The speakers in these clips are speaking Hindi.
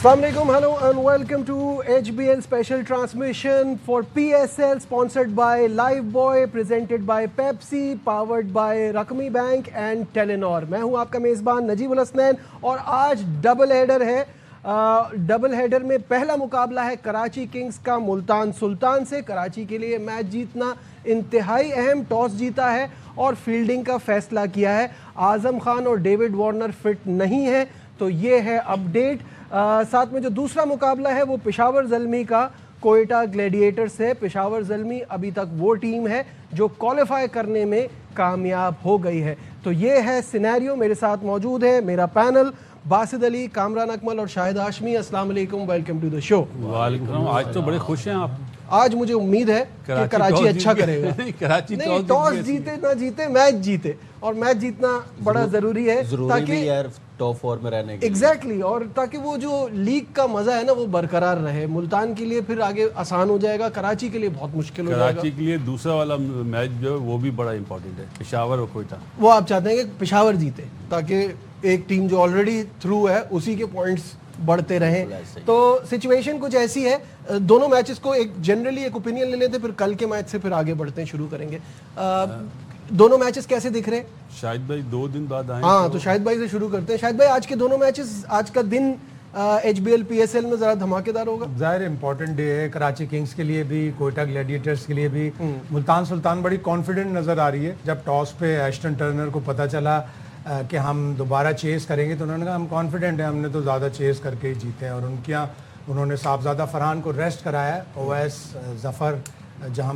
Assalamualaikum, hello and welcome to HBL special transmission for PSL sponsored by Lifebuoy, presented by Pepsi, powered by Rakmi Bank and Telenor। मैं हूं आपका मेज़बान नजीबुल हसनैन और आज डबल हेडर है। डबल हेडर में पहला मुकाबला है कराची किंग्स का मुल्तान सुल्तान से। कराची के लिए मैच जीतना इंतहाई अहम, टॉस जीता है और फील्डिंग का फैसला किया है। आज़म खान और डेविड वार्नर फिट नहीं है, तो ये है अपडेट। साथ में जो दूसरा मुकाबला है वो पेशावर ज़ल्मी का कोयटा ग्लैडिएटर्स है। पेशावर ज़ल्मी अभी तक वो टीम है जो क्वालिफाई करने में कामयाब हो गई है। तो ये है सिनेरियो। मेरे साथ मौजूद है मेरा पैनल, बासिद अली, कामरान अकमल और शाहिद हाशमी। अस्सलाम वालेकुम, वेलकम टू द शो। वालेकुम। आज तो बड़े खुश हैं आप। आज मुझे उम्मीद है कि कराची अच्छा करेगा। कराची नहीं, टॉस जीते ना जीते, मैच जीते, और मैच जीतना बड़ा ज़रूरी है ताकि यार टॉप 4 में रहने के एग्जैक्टली और ताकि वो जो लीग का मजा है ना वो बरकरार रहे। मुल्तान के लिए फिर आगे आसान हो जाएगा, कराची के लिए बहुत मुश्किल हो जाएगा। कराची के लिए दूसरा वाला मैच जो है वो भी बड़ा इंपॉर्टेंट है, पेशावर और कोयटा। वो आप चाहते हैं कि पेशावर जीते ताकि एक टीम जो ऑलरेडी थ्रू है उसी के पॉइंट्स बढ़ते रहें। तो सिचुएशन कुछ ऐसी है। दोनों मैचेस को एक जनरली एक ओपिनियन ले लेते, फिर कल के मैच से फिर आगे बढ़ते हैं, शुरू करेंगे। दोनों मैचेस कैसे दिख रहे हैं? शाहिद भाई 2 दिन बाद आए। हाँ, तो शाहिद भाई से शुरू करते हैं। शाहिद भाई, आज के दोनों मैचेस, आज का दिन HBL PSL में ज़रा धमाकेदार होगा। ज़ाहिर इम्पोर्टेंट डे है कराची किंग्स के लिए भी, कोयटा ग्लैडिएटर्स के लिए भी। मुल्तान सुल्तान बड़ी कॉन्फिडेंट नज़र आ रही है। जब टॉस पे एस्टन टर्नर को पता चला कि हम दोबारा चेस करेंगे तो उन्होंने कहा हम कॉन्फिडेंट हैं, हमने तो ज़्यादा चेस करके ही जीते हैं। और उनके यहाँ उन्होंने साहबजादा फरहान को रेस्ट कराया। ओवैस ज़फ़र जहाँ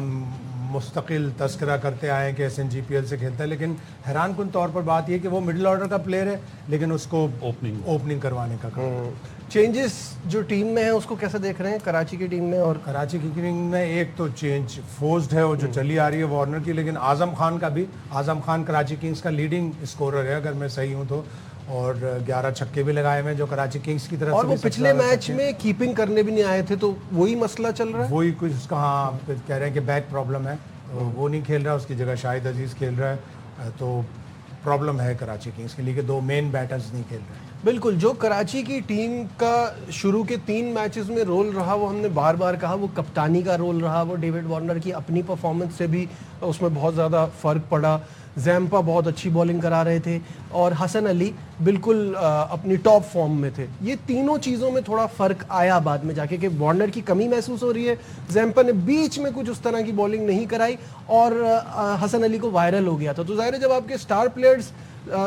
मुस्तकिल तस्करा करते आए हैं कि SNGPL से खेलता है, लेकिन हैरान कुन तौर पर बात यह कि वो मिडिल ऑर्डर का प्लेयर है लेकिन उसको ओपनिंग करवाने का काम। चेंजेस जो टीम में है उसको कैसे देख रहे हैं कराची की टीम में? और कराची की टीम में एक तो चेंज फोर्स्ड है वो जो चली आ रही है वार्नर की, लेकिन आज़म खान का भी। आज़म खान कराची किंग्स का लीडिंग स्कोरर है अगर मैं सही हूँ तो, और 11 छक्के भी लगाए हुए जो कराची किंग्स की तरफ और से। वो पिछले मैच में कीपिंग करने भी नहीं आए थे, तो वही मसला चल रहा है। वही कुछ उसका, हाँ, कह रहे हैं कि बैक प्रॉब्लम है, तो वो नहीं खेल रहा, उसकी जगह शाहिद अजीज़ खेल रहा है। तो प्रॉब्लम है कराची किंग्स के लिए कि 2 मेन बैटर्स नहीं खेल रहे। बिल्कुल, जो कराची की टीम का शुरू के 3 मैचेस में रोल रहा, वो हमने बार बार कहा, वो कप्तानी का रोल रहा। वो डेविड वार्नर की अपनी परफॉर्मेंस से भी उसमें बहुत ज़्यादा फ़र्क पड़ा। जैम्पा बहुत अच्छी बॉलिंग करा रहे थे और हसन अली बिल्कुल अपनी टॉप फॉर्म में थे। ये तीनों चीज़ों में थोड़ा फ़र्क आया बाद में जाके कि वार्नर की कमी महसूस हो रही है। जैम्पा ने बीच में कुछ उस तरह की बॉलिंग नहीं कराई और हसन अली को वायरल हो गया था। तो ज़ाहिर है जब आपके स्टार प्लेयर्स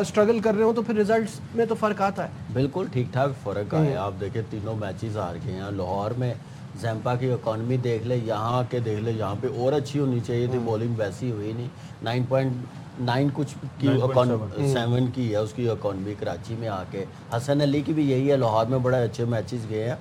स्ट्रगल कर रहे हो तो फिर रिजल्ट्स में तो फ़र्क आता है। बिल्कुल ठीक ठाक फ़र्क आया। आप देखें तीनों मैचेस हार गए हैं। लाहौर में जैम्पा की इकॉनमी देख ले, यहाँ के देख ले, यहाँ पे और अच्छी होनी चाहिए थी, बॉलिंग वैसी हुई नहीं। 9.9 कुछ की 7 की है उसकी इकॉनमी कराची में आके। हसन अली की भी यही है, लाहौर में बड़े अच्छे मैचेस गए हैं।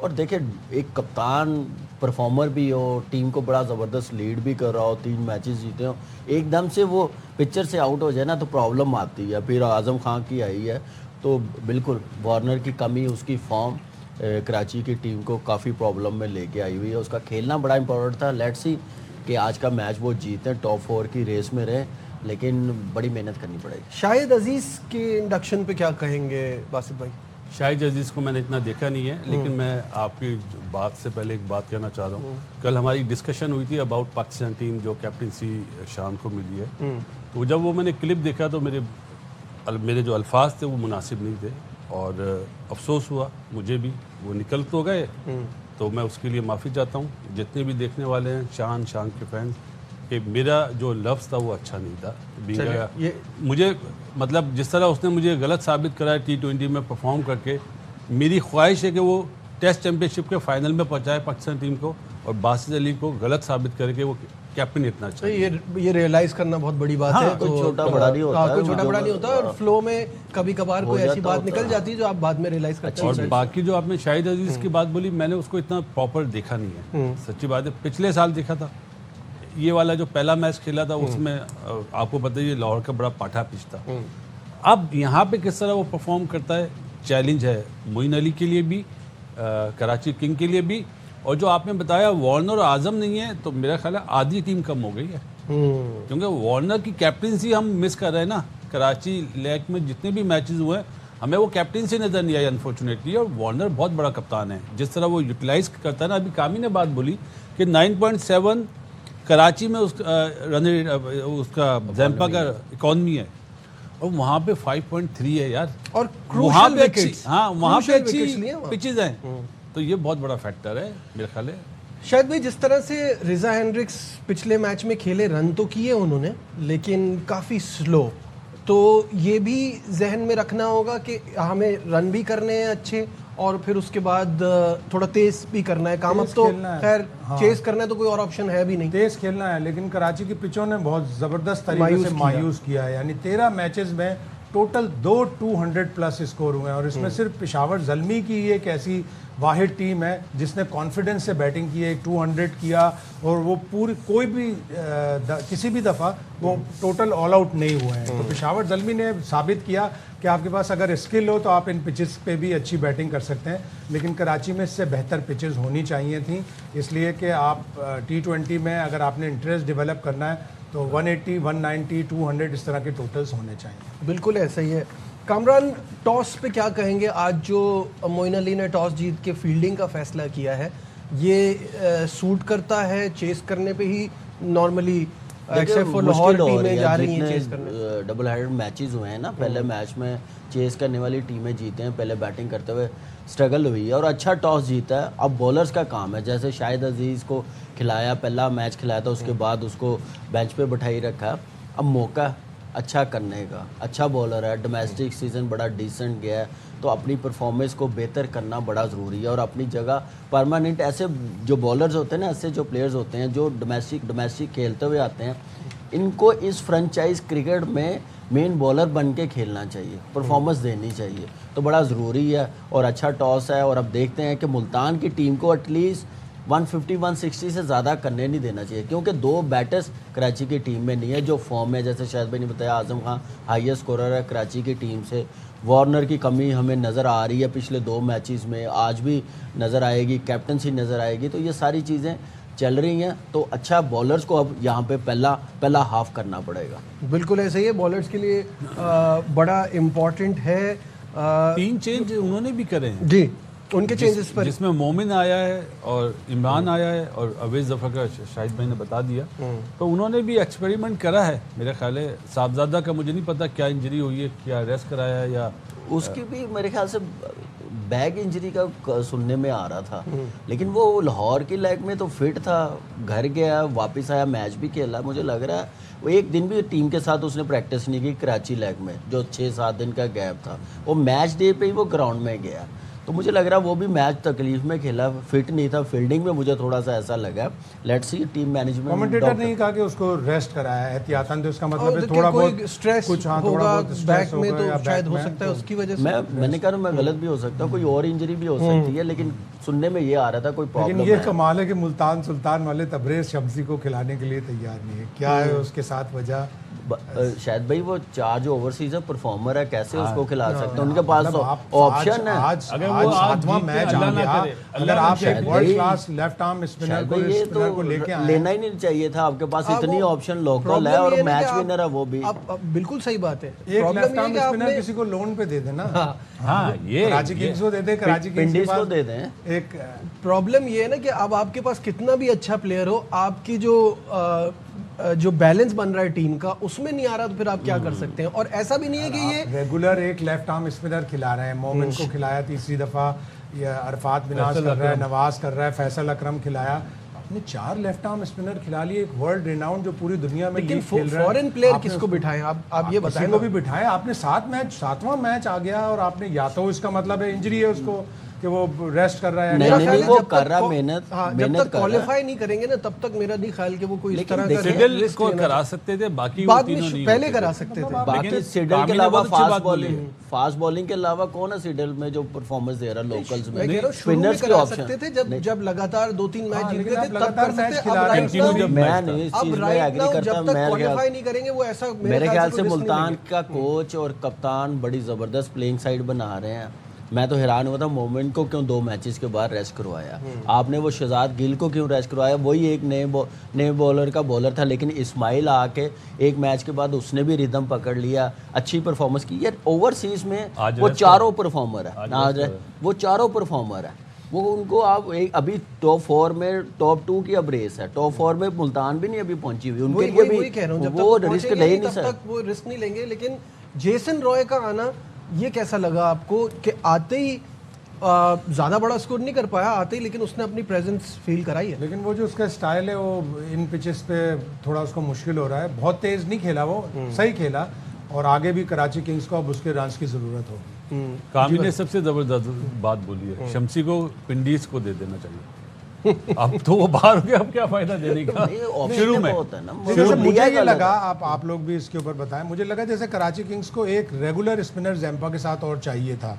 और देखे एक कप्तान परफॉर्मर भी हो, टीम को बड़ा ज़बरदस्त लीड भी कर रहा हो, 3 मैचेस जीते हो, एकदम से वो पिक्चर से आउट हो जाए ना तो प्रॉब्लम आती है। फिर आज़म खान की आई है तो बिल्कुल वार्नर की कमी, उसकी फॉर्म कराची की टीम को काफ़ी प्रॉब्लम में लेके आई हुई है। उसका खेलना बड़ा इंपॉर्टेंट था। लेट्स सी कि आज का मैच वो जीते, टॉप 4 की रेस में रहे, लेकिन बड़ी मेहनत करनी पड़ेगी। शाहिद अजीज़ के इंडक्शन पे क्या कहेंगे बासित भाई? शाहिद अजीज़ को मैंने इतना देखा नहीं है, लेकिन मैं आपकी बात से पहले एक बात कहना चाह रहा हूँ। कल हमारी डिस्कशन हुई थी अबाउट पाकिस्तान टीम जो कैप्टनसी शान को मिली है। तो जब वो मैंने क्लिप देखा तो मेरे जो अल्फाज थे वो मुनासिब नहीं थे और अफसोस हुआ मुझे भी। वो निकल तो गए, तो मैं उसके लिए माफ़ी चाहता हूँ जितने भी देखने वाले हैं शान के फैंस, कि मेरा जो लफ्ज़ था वो अच्छा नहीं था। मुझे मतलब जिस तरह उसने मुझे गलत साबित कराया T20 में परफॉर्म करके, मेरी ख्वाहिश है कि वो टेस्ट चैंपियनशिप के फाइनल में पहुंचाए पाकिस्तान टीम को और बासित अली को गलत साबित करके वो कैप्टन इतना अच्छा। ये रियलाइज करना बहुत बड़ी बात है। कोई छोटा बड़ा नहीं होता, कोई छोटा बड़ा नहीं होता और फ्लो में कभी कभार कोई ऐसी बात निकल जाती है जो आप बाद में रियलाइज करते हैं। और बाकी जो आपने शाहिद अजीज़ की बात बोली, मैंने उसको इतना प्रॉपर देखा नहीं है, सच्ची बात है। पिछले साल देखा था, ये वाला जो पहला मैच खेला था उसमें आपको पता है ये लाहौर का बड़ा पाठा पिच था। अब यहाँ पे किस तरह वो परफॉर्म करता है, चैलेंज है मोइन अली के लिए भी, कराची किंग के लिए भी। और जो आपने बताया वार्नर और आज़म नहीं है, तो मेरा ख्याल है आधी टीम कम हो गई है, क्योंकि वार्नर की कैप्टनसी हम मिस कर रहे हैं ना। कराची लेक में जितने भी मैचेस हुए हमें वो कैप्टनसी नजर नहीं आई अनफॉर्चुनेटली। और वार्नर बहुत बड़ा कप्तान है, जिस तरह वो यूटिलाइज करता है ना। अभी कामी ने बात बोली कि 9.7 कराची में उसका जैम्पा का इकॉनमी है और वहाँ पे 5.3 है यार। और वहाँ crucial पे अच्छी, wickets, हाँ वहाँ पे crucial अच्छी wickets लिए वहाँ। पिचेज हैं, तो ये बहुत बड़ा फैक्टर है मेरे ख्याल है। शायद भाई जिस तरह से रिजा हेंड्रिक्स पिछले मैच में खेले, रन तो किए उन्होंने लेकिन काफ़ी स्लो, तो ये भी जहन में रखना होगा कि हमें रन भी करने हैं अच्छे और फिर उसके बाद थोड़ा तेज भी करना है काम। अब तेज तो खेलना है। खैर हाँ। चेस करना है तो कोई और ऑप्शन है भी नहीं। तेज खेलना है, लेकिन कराची की पिचों ने बहुत ज़बरदस्त तरीके से मायूस किया है। यानी 13 मैचेस में टोटल 200 प्लस स्कोर हुए हैं और इसमें सिर्फ पेशावर ज़ल्मी की एक ऐसी वाहिद टीम है जिसने कॉन्फिडेंस से बैटिंग की है, 200 किया और वो पूरी कोई भी किसी भी दफ़ा वो टोटल ऑल आउट नहीं हुए हैं। तो पेशावर ज़ल्मी ने साबित किया कि आपके पास अगर स्किल हो तो आप इन पिचेस पे भी अच्छी बैटिंग कर सकते हैं, लेकिन कराची में इससे बेहतर पिचेस होनी चाहिए थी, इसलिए कि आप T20 में अगर आपने इंटरेस्ट डेवलप करना है तो 180, 190, 200 इस तरह के टोटल्स होने चाहिए। बिल्कुल ऐसा ही है। कामरान, टॉस पे क्या कहेंगे? आज जो मोइन अली ने टॉस जीत के फील्डिंग का फैसला किया है, ये सूट करता है चेस करने पे ही नॉर्मली, एक्सेप्ट फॉर लाहौर टीमें जा रही हैं चेस करने। डबल हेडेड मैचेस हुए हैं ना, पहले मैच में चेस करने वाली टीमें जीते हैं, पहले बैटिंग करते हुए स्ट्रगल हुई है और अच्छा टॉस जीता है। अब बॉलर्स का काम है, जैसे शाहिद अजीज़ को खिलाया, पहला मैच खिलाया था, उसके बाद उसको बेंच पे बैठाई रखा। अब मौका अच्छा करने का, अच्छा बॉलर है, डोमेस्टिक सीज़न बड़ा डिसेंट गया है, तो अपनी परफॉर्मेंस को बेहतर करना बड़ा ज़रूरी है और अपनी जगह परमानेंट ऐसे जो बॉलर्स होते हैं ना, ऐसे जो प्लेयर्स होते हैं जो डोमेस्टिक खेलते हुए आते हैं, इनको इस फ्रेंचाइज क्रिकेट में मेन बॉलर बन के खेलना चाहिए, परफॉर्मेंस देनी चाहिए, तो बड़ा ज़रूरी है। और अच्छा टॉस है और अब देखते हैं कि मुल्तान की टीम को एटलीस्ट 150-160 से ज़्यादा करने नहीं देना चाहिए, क्योंकि 2 बैटर्स कराची की टीम में नहीं है जो फॉर्म में, जैसे शायद भाई ने बताया आज़म खान हाईएस्ट स्कोरर है कराची की टीम से। वार्नर की कमी हमें नज़र आ रही है पिछले 2 मैचेस में, आज भी नज़र आएगी, कैप्टनसी नज़र आएगी, तो ये सारी चीज़ें चल रही हैं। तो अच्छा बॉलर्स को अब यहाँ पे पहला हाफ करना पड़ेगा। बिल्कुल ऐसा ही है, बॉलर्स के लिए बड़ा इम्पोर्टेंट है। 3 चेंज उन्होंने भी करे हैं जी, उनके चेंजेस पर, जिसमें मोमिन आया है और इमरान आया है और अवेज जफर का शाहिद भाई ने बता दिया, तो उन्होंने भी एक्सपेरिमेंट करा है। मेरा ख्याल है साहबजादा का मुझे नहीं पता क्या इंजरी हुई है, क्या रेस्ट कराया है या उसकी भी मेरे ख्याल से बैक इंजरी का सुनने में आ रहा था, लेकिन वो लाहौर की लेग में तो फिट था, घर गया, वापस आया, मैच भी खेला। मुझे लग रहा है वो एक दिन भी टीम के साथ उसने प्रैक्टिस नहीं की कराची लेग में, जो 6-7 दिन का गैप था, वो मैच डे पे ही वो ग्राउंड में गया। तो मुझे लग रहा है वो भी मैच तकलीफ में खेला, फिट नहीं था। फील्डिंग में मुझे थोड़ा सा ऐसा लगा। Let's see team management. Commentator नहीं कहा कि उसको रेस्ट कराया एहतियातन, तो इसका मतलब है थोड़ा बहुत स्ट्रेस कुछ, हाँ, होगा थोड़ा बहुत बैक स्ट्रेस में, होगा या तो शायद बैक हो में, सकता है तो उसकी वजह से। मैंने कहा मैं गलत भी हो सकता हूँ, कोई और इंजरी भी हो सकती है, लेकिन सुनने में ये आ रहा था कोई लेकिन प्रॉब्लम ये है। कमाल है कि मुल्तान सुल्तान वाले तबरेज शम्सी को खिलाने के लिए तैयार नहीं है। क्या है उसके साथ वजह? शायद भाई वो 4 जो ओवरसीज परफॉर्मर है, कैसे उसको खिला सकते हैं? उनके पास मतलब ऑप्शन है। आज अगर वो आज आज 7वां जीते, मैच आ अल्लाह ना गया, करे, अगर अल्लाह आप शायद एक वर्ल्ड भाई- क्लास लेफ्ट आर्म स्पिनर शायद भाई ये को लेके आए लेना ही नहीं चाहिए था। आपके पास इतनी वो ऑप्शन लोकल problem है और ये ना मैच कि आप- विनर है वो भी। अब बिल्कुल सही बात है। एक प्रॉब्लम लेफ्ट ये है आर्म कि स्पिनर आपने किसी को लोन पे दे देना। हाँ ये कराची किंग्स को दे दे, कराची किंग्स के पिंडीज को पास दे दें। एक प्रॉब्लम ये है ना कि अब आपके पास कितना भी अच्छा प्लेयर हो, आपकी जो बैलेंस बन रहा है टीम का उसमें नहीं आ रहा, तो फिर आप क्या कर सकते हैं? और ऐसा भी नहीं है कि ये रेगुलर एक लेफ्ट आर्म स्पिनर खिला रहे हैं। मोमिन को खिलाया तीसरी दफा, या अरफात मिनाज कर रहा है, नवाज कर रहा है, फैसल अकरम खिलाया। आपने 4 लेफ्ट आर्म स्पिनर खिला लिए, एक वर्ल्ड रिनाउंड जो पूरी दुनिया में लेकिन लीग खेल रहा है। फॉरेन प्लेयर आपने किसको बिठाएं? आप ये बताएं किसी को भी बिठाएं। आपने 7वां मैच आ गया और आपने, या तो इसका मतलब है इंजरी है उसको कि वो रेस्ट कर रहा है। नहीं, मेरा नहीं, ख्याल है वो जब तक कर रहा को- मेहनत, हाँ, जब मेहनत तक कर रहा है। क्वालिफाई नहीं करेंगे ना, तब तक मेरा नहीं ख्याल कि वो कोई इस लेकिन तरह का सिडल risk को लेना करा चाहिए। सकते थे, बाकी वो बाद तीनों में नहीं पहले होते करा थे। सकते थे। बाकी लेकिन सिडल कामी के ने अलावा बहुत अच्छी फास्ट बात बोली। बॉलिंग, फास्ट बॉलिंग के अलावा कौन है सिडल में जो परफॉर्मेंस दे रहा है लोकल्स मैं में? कह रहा हूँ शुरू में स्पिनर्स के करा ऑप्शन सकते थे, जब लगातार 2-3 मैच हाँ, जीतते लेकिन थे अब तब लगातार कर मैच सकते। खिला अब रहे राइट हैं। नाउ जब मैं नहीं इस अब चीज में राइट एग्री नाउ करता जब हूं। तक मेरे क्वालिफाई ख्याल नहीं करेंगे वो ऐसा मेरे ख्याल से से risk नहीं मुल्तान लेंगे। का कोच और कप्तान बड़ी ज़बरदस्त प्लेइंग साइड बना रहे हैं मैं तो हैरान हुआ था मोमेंट को क्यों 2 मैचेस के बाद रेस्ट करवाया। आपने वो शहजाद गिल को क्यों रेस्ट करवाया, वही एक नए बॉलर का बॉलर था, लेकिन इस्माइल आके एक मैच के बाद उसने भी रिदम पकड़ लिया, अच्छी परफॉर्मेंस की। यार ओवरसीज में वो चारों परफॉर्मर है, वो चारों परफॉर्मर है। वो उनको आप अभी टॉप 4 में टॉप 2 की अब रेस है, टॉप 4 में मुल्तान भी नहीं अभी पहुंची हुई, उनके लिए भी कह रहा हूं, जब वो तक रिस्क ले ही नहीं तब तक वो रिस्क नहीं लेंगे। लेकिन जेसन रॉय का आना ये कैसा लगा आपको कि आते ही ज़्यादा बड़ा स्कोर नहीं कर पाया आते ही, लेकिन उसने अपनी प्रेजेंस फील कराई है। लेकिन वो जो उसका स्टाइल है वो इन पिचेस पे थोड़ा उसको मुश्किल हो रहा है, बहुत तेज नहीं खेला वो, सही खेला, और आगे भी कराची किंग्स को अब उसके रन्स की ज़रूरत होगी। कामी ने सबसे ज़बरदस्त बात बोली है, शम्सी को पिंडीज को दे देना चाहिए। अब तो वो बाहर हो गया, अब क्या फायदा देने का। शुरू में होता है ना, जैसे मुझे ये लगा, आप लोग भी इसके ऊपर बताएं, मुझे लगा जैसे कराची किंग्स को एक रेगुलर स्पिनर ज़ैम्पा के साथ और चाहिए था।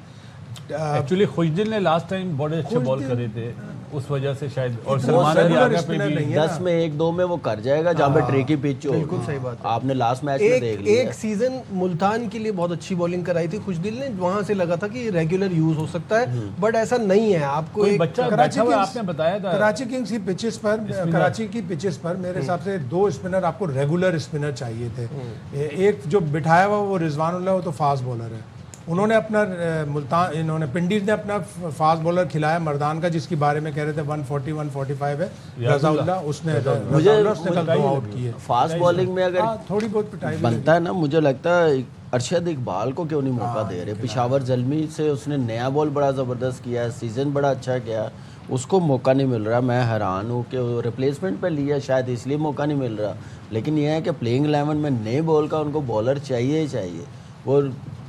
एक्चुअली खुशदिल ने लास्ट टाइम बड़े अच्छे बॉल करे थे, उस वजह से शायद, और सलमान अली आगा पे भी 10 में 1-2 में वो कर जाएगा जहाँ पे ट्रिकी पिच हो। बिल्कुल सही बात है। आपने लास्ट मैच में देख लिया, एक सीजन मुल्तान के लिए बहुत अच्छी बॉलिंग कराई थी खुशदिल ने, वहां से लगा था कि रेगुलर यूज हो सकता है, बट ऐसा नहीं है। आपको एक बच्चा कराची किंग्स आपने बताया था, कराची किंग्स की पिचेस पर, कराची की पिचेस पर मेरे हिसाब से 2 स्पिनर आपको रेगुलर स्पिनर चाहिए थे। एक जो बिठाया हुआ वो रिजवानुल्लाह, वो तो फास्ट बॉलर है, उन्होंने अपना मुल्तान, इन्होंने पिंडीज ने अपना फास्ट बॉलर खिलाया मरदान का, जिसकी बारे में कह रहे थे 140-145 है, रज़ाउल्लाह उसने कल 2 आउट किए। फास्ट बॉलिंग में अगर थोड़ी बहुत पिटाई बनता है ना, मुझे लगता है अरशद इकबाल को क्यों नहीं मौका दे रहे। पिशावर जल्मी से उसने नया बॉल बड़ा ज़बरदस्त किया है, सीज़न बड़ा अच्छा किया, उसको मौका नहीं मिल रहा। मैं हैरान हूँ कि वो रिप्लेसमेंट पे लिया, शायद इसलिए मौका नहीं मिल रहा। लेकिन यह है कि प्लेइंग 11 में नए बॉल का उनको बॉलर चाहिए ही चाहिए। वो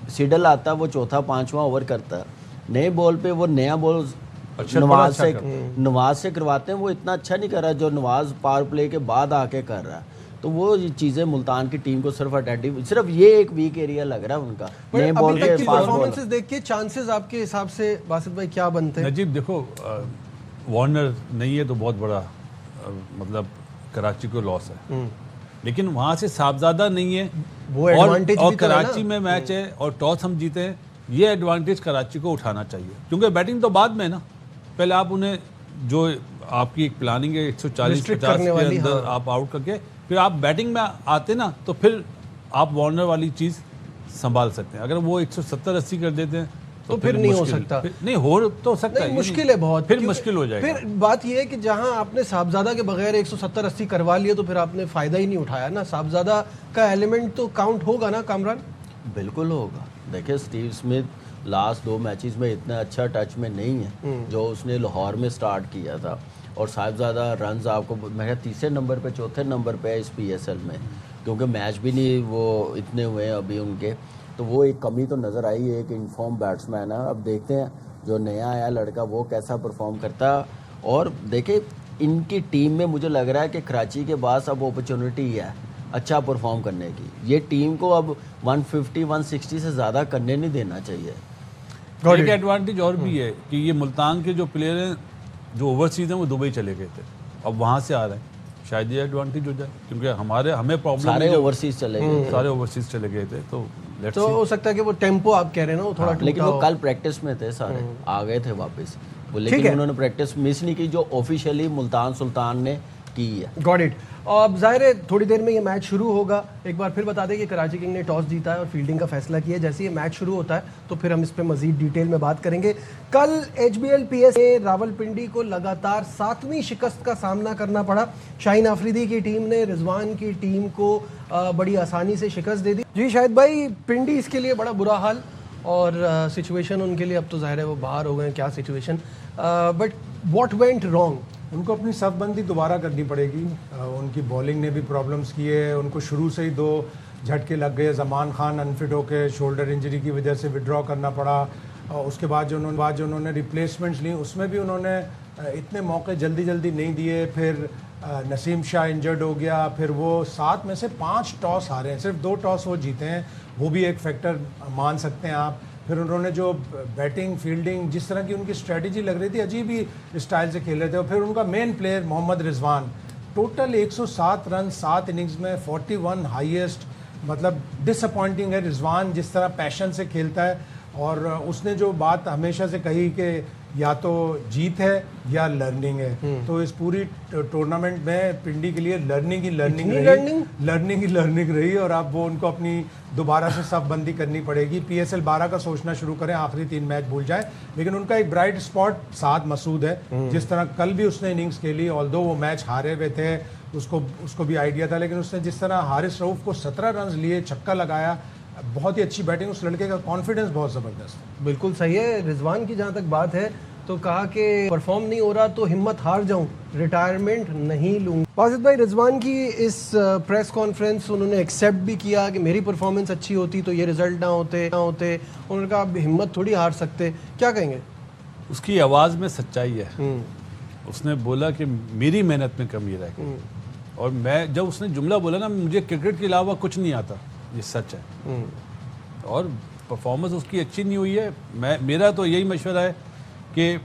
सिडल आता, वो चौथा 5वां ओवर करता, नए बॉल पे वो नया बॉल नवाज से करवाते हैं, वो इतना अच्छा नहीं कर रहा जो नवाज पावर प्ले के बाद आके कर रहा है। तो वो चीज़ें मुल्तान की टीम को सिर्फ ये एक वीक एरिया लग रहा है उनका, नए बॉल के परफॉर्मेंसेस देख के। चांसेस आपके हिसाब से बासित भाई क्या बनते हैं? नजीब देखो, वार्नर नहीं है तो बहुत बड़ा मतलब कराची को लॉस है, लेकिन वहाँ से साहबजादा नहीं है, वो एडवांटेज और भी तो कराची में मैच है और टॉस हम जीते हैं, ये एडवांटेज कराची को उठाना चाहिए, क्योंकि बैटिंग तो बाद में है ना। पहले आप उन्हें, जो आपकी एक प्लानिंग है 140-50 के अंदर आप आउट करके फिर आप बैटिंग में आते ना, तो फिर आप वार्नर वाली चीज़ संभाल सकते हैं। अगर वो 170-80 कर देते हैं तो फिर नहीं हो सकता, नहीं हो तो सकता है, मुश्किल है बहुत, फिर मुश्किल हो जाएगा। फिर बात ये है कि जहां आपने साहबजादा के बगैर 170-80 करवा लिया तो फिर आपने फायदा ही नहीं उठाया ना। साहबजादा का एलिमेंट तो काउंट होगा ना कामरान? बिल्कुल होगा। देखिए स्टीव स्मिथ लास्ट 2 मैचेस में इतना अच्छा टच में नहीं है जो उसने लाहौर में स्टार्ट किया था, और साहबजादा रन्स आपको मेरा 3 नंबर पे 4 नंबर पे है इस PSL में, क्योंकि मैच भी नहीं वो इतने हुए हैं अभी उनके, तो वो एक कमी तो नज़र आई है। एक इनफॉर्म बैट्समैन है, अब देखते हैं जो नया आया लड़का वो कैसा परफॉर्म करता है। और देखिए इनकी टीम में मुझे लग रहा है कि कराची के पास अब अपॉर्चुनिटी है अच्छा परफॉर्म करने की। ये टीम को अब 150-160 से ज़्यादा करने नहीं देना चाहिए। एक एडवांटेज और भी है कि ये मुल्तान के जो प्लेयर हैं जो ओवरसीज हैं वो दुबई चले गए थे, अब वहाँ से आ रहे हैं, शायद ये एडवांटेज हो जाए, क्योंकि हमें प्रॉब्लम सारे ओवरसीज चले गए, सारे ओवरसीज चले गए थे, तो हो सकता है कि वो टेम्पो आप कह रहे हैं ना वो थोड़ा लेकिन वो कल प्रैक्टिस में थे सारे, आ गए थे वापस वो, लेकिन उन्होंने प्रैक्टिस मिस नहीं की जो ऑफिशियली मुल्तान सुल्तान ने की है। Got it. अब जाहिर है थोड़ी देर में ये मैच शुरू होगा। एक बार फिर बता दें कि कराची किंग ने टॉस जीता है और फील्डिंग का फैसला किया। जैसे ये मैच शुरू होता है तो फिर हम इस पर मजीद डिटेल में बात करेंगे। कल HBL PS ने रावलपिंडी को लगातार 7वीं शिकस्त का सामना करना पड़ा। शाहीन आफरीदी की टीम ने रिजवान की टीम को बड़ी आसानी से शिकस्त दे दी। जी शाहिद भाई, पिंडी इसके लिए बड़ा बुरा हाल और सिचुएशन उनके लिए, अब तो जाहिर है वो बाहर हो गए, क्या situation, but what went wrong? उनको अपनी सफबंदी दोबारा करनी पड़ेगी। उनकी बॉलिंग ने भी प्रॉब्लम्स किए, उनको शुरू से ही 2 झटके लग गए। ज़मान खान अनफिट होकर शोल्डर इंजरी की वजह से विड्रॉ करना पड़ा, और उसके बाद जो उन्होंने रिप्लेसमेंट्स ली उसमें भी उन्होंने इतने मौके जल्दी नहीं दिए। फिर नसीम शाह इंजर्ड हो गया, फिर वो 7 में से 5 टॉस हारे हैं, सिर्फ 2 टॉस वो जीते हैं, वो भी एक फैक्टर मान सकते हैं आप। फिर उन्होंने जो बैटिंग फील्डिंग जिस तरह की उनकी स्ट्रेटजी लग रही थी, अजीब ही स्टाइल से खेल रहे थे। और फिर उनका main player Mohammad Rizwan, total 107 run 7 innings में, 41 हाईएस्ट, मतलब डिसअपॉइंटिंग है रिजवान जिस तरह पैशन से खेलता है। और उसने जो बात हमेशा से कही कि या तो जीत है या लर्निंग है, तो इस पूरी टूर्नामेंट में पिंडी के लिए लर्निंग ही लर्निंग रही और अब वो उनको अपनी दोबारा से सब बंदी करनी पड़ेगी। PSL 12 का सोचना शुरू करें, आखिरी 3 मैच भूल जाए। लेकिन उनका एक ब्राइट स्पॉट साद मसूद है, जिस तरह कल भी उसने इनिंग्स खेली, ऑल्दो वो मैच हारे हुए थे, उसको भी आइडिया था, लेकिन उसने जिस तरह हारिस रऊफ को 17 रन लिए, छक्का लगाया, बहुत ही अच्छी बैटिंग। उस लड़के का कॉन्फिडेंस बहुत ज़बरदस्त है। बिल्कुल सही है। रिजवान की जहाँ तक बात है तो कहा कि परफॉर्म नहीं हो रहा तो हिम्मत हार जाऊं, रिटायरमेंट नहीं लूंगा। वाजिद भाई, रिजवान की इस प्रेस कॉन्फ्रेंस उन्होंने एक्सेप्ट भी किया कि मेरी परफॉर्मेंस अच्छी होती तो ये रिजल्ट ना होते। उन्होंने कहा अब हिम्मत थोड़ी हार सकते, क्या कहेंगे? उसकी आवाज़ में सच्चाई है। उसने बोला कि मेरी मेहनत में कमी रह गई, और मैं जब उसने जुमला बोला ना, मुझे क्रिकेट के अलावा कुछ नहीं आता, ये सच है। और परफॉर्मेंस उसकी अच्छी नहीं हुई है। मेरा तो यही मशवरा है कि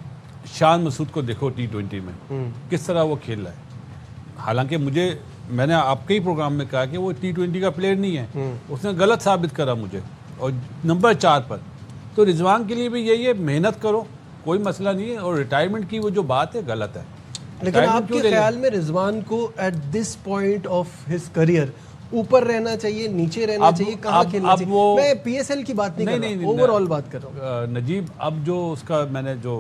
शान मसूद को देखो T20 में किस तरह वो खेल रहा है। हालांकि मैंने आपके ही प्रोग्राम में कहा कि वो T20 का प्लेयर नहीं है, उसने गलत साबित करा मुझे। और नंबर 4 पर तो रिजवान के लिए भी यही है, मेहनत करो, कोई मसला नहीं है। और रिटायरमेंट की वो जो बात है गलत है। लेकिन आपके ख्याल में रिजवान को at this point of his career ऊपर रहना चाहिए, नीचे रहना चाहिए, कहाँ खेलना चाहिए? मैं PSL की बात नहीं कर रहा, ओवरऑल बात कर रहा हूँ। नजीब, अब जो उसका मैंने जो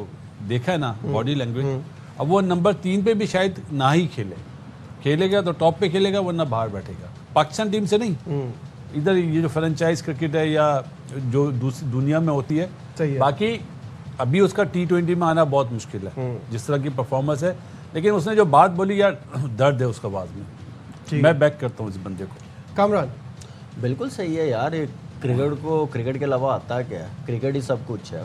देखा है ना बॉडी लैंग्वेज, अब वो नंबर 3 पे भी शायद ना ही खेलेगा तो टॉप पे खेलेगा, वरना बाहर बैठेगा। पाकिस्तान टीम से नहीं, इधर ये जो फ्रेंचाइज क्रिकेट है या जो दूसरी दुनिया में होती है, बाकी अभी उसका T20 में आना बहुत मुश्किल है जिस तरह की परफॉर्मेंस है। लेकिन उसने जो बात बोली यार, दर्द है उसका आवाज़ में। मैं बैक करता हूँ इस बंदे को। कामरान, बिल्कुल सही है यार। एक क्रिकेट के अलावा आता क्या है? क्रिकेट ही सब कुछ है।